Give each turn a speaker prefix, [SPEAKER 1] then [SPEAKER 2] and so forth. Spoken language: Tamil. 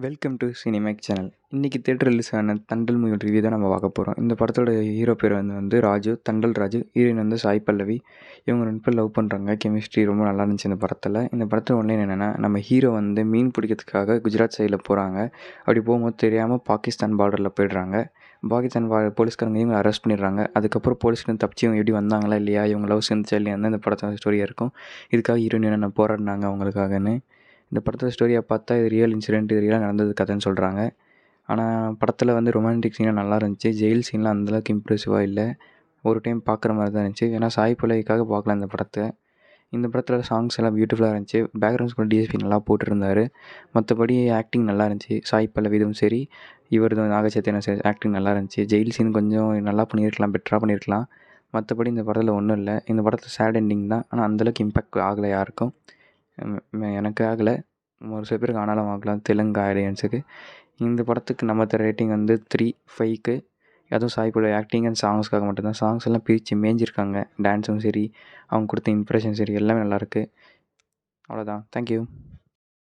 [SPEAKER 1] Welcome to Cinemac channel. இன்றைக்கி தியேட்டர் ரிலீஸ் ஆன தண்டல் மூவி ரிவ்யூ தான் நம்ம பார்க்க போகிறோம். இந்த படத்தோட ஹீரோ பேர் வந்து ராஜு, தண்டல் ராஜு. ஹீரோயின் வந்து சாய் பல்லவி. இவங்க 2 பேர் லவ் பண்ணுறாங்க. கெமிஸ்ட்ரி ரொம்ப நல்லா இருந்துச்சு இந்த படத்தில். இந்த படத்தில் ஒன்லைன் என்னென்னா, நம்ம ஹீரோ வந்து மீன் பிடிக்கிறதுக்காக குஜராத் சைடில் போகிறாங்க. அப்படி போகும்போது தெரியாமல் பாகிஸ்தான் பார்டரில் போயிடுறாங்க. பாகிஸ்தான் போலீஸ்காரங்க இவங்க அரெஸ்ட் பண்ணிடுறாங்க. அதுக்கப்புறம் போலீஸ்லேருந்து தப்பிச்சு இவங்க எப்படி வந்தாங்களா இல்லையா, இவங்க லவ் சேர்ந்துச்சா இல்லையான்னு இந்த படத்தோட ஸ்டோரியாக இருக்கும். இதுக்காக ஹீரோயின் என்னென்ன போராடினாங்க அவங்களுக்காகன்னு. இந்த படத்தோட ஸ்டோரியை பார்த்தா இது ரியல் இன்சிடென்ட், இது ரியலாக நடந்தது கதைன்னு சொல்கிறாங்க. ஆனால் படத்தில் வந்து ரொமான்டிக் சீனாக நல்லா இருந்துச்சு. ஜெயில் சீன்லாம் அந்தளவுக்கு இம்ப்ரெசிவாக இல்லை. ஒரு டைம் பார்க்குற மாதிரி தான் இருந்துச்சு. ஏன்னா சாய் பல்லவிக்காக பார்க்கலாம் இந்த படத்தை. இந்த படத்தில் சாங்ஸ் எல்லாம் பியூட்டிஃபுல்லாக இருந்துச்சு. பேக்ரவுண்ட் ஸ்கோர் டிஎஸ்பி நல்லா போட்டிருந்தாரு. மற்றபடி ஆக்டிங் நல்லா இருந்துச்சு. சாய் பல்லவிதும் சரி, இவரதும் நாகச்சைத்தன்யா சரி, ஆக்டிங் நல்லா இருந்துச்சு. ஜெயில் சீன் கொஞ்சம் நல்லா பண்ணியிருக்கலாம், பெட்டராக பண்ணியிருக்கலாம். மற்றபடி இந்த படத்தில் ஒன்றும் இல்லை. இந்த படத்தில் சேட் எண்டிங் தான். ஆனால் அந்தளவுக்கு இம்பேக்ட் ஆகலை யாருக்கும். எனக்கு ஆகலை. ஒரு சில பேருக்கு ஆனாலும் ஆகலாம், தெலுங்கு ஆடியன்ஸுக்கு. இந்த படத்துக்கு நம்ம தர ரேட்டிங் வந்து 3/5க்கு. அதுவும் சாய் பல்லவி ஆக்டிங் அண்ட் சாங்ஸ்க்காக மட்டும்தான். சாங்ஸ் எல்லாம் பிரித்து மேய்ஞ்சிருக்காங்க. டான்ஸும் சரி, அவங்க கொடுத்த இம்ப்ரெஷன் சரி, எல்லாமே நல்லாயிருக்கு. அவ்வளோதான். தேங்க்யூ.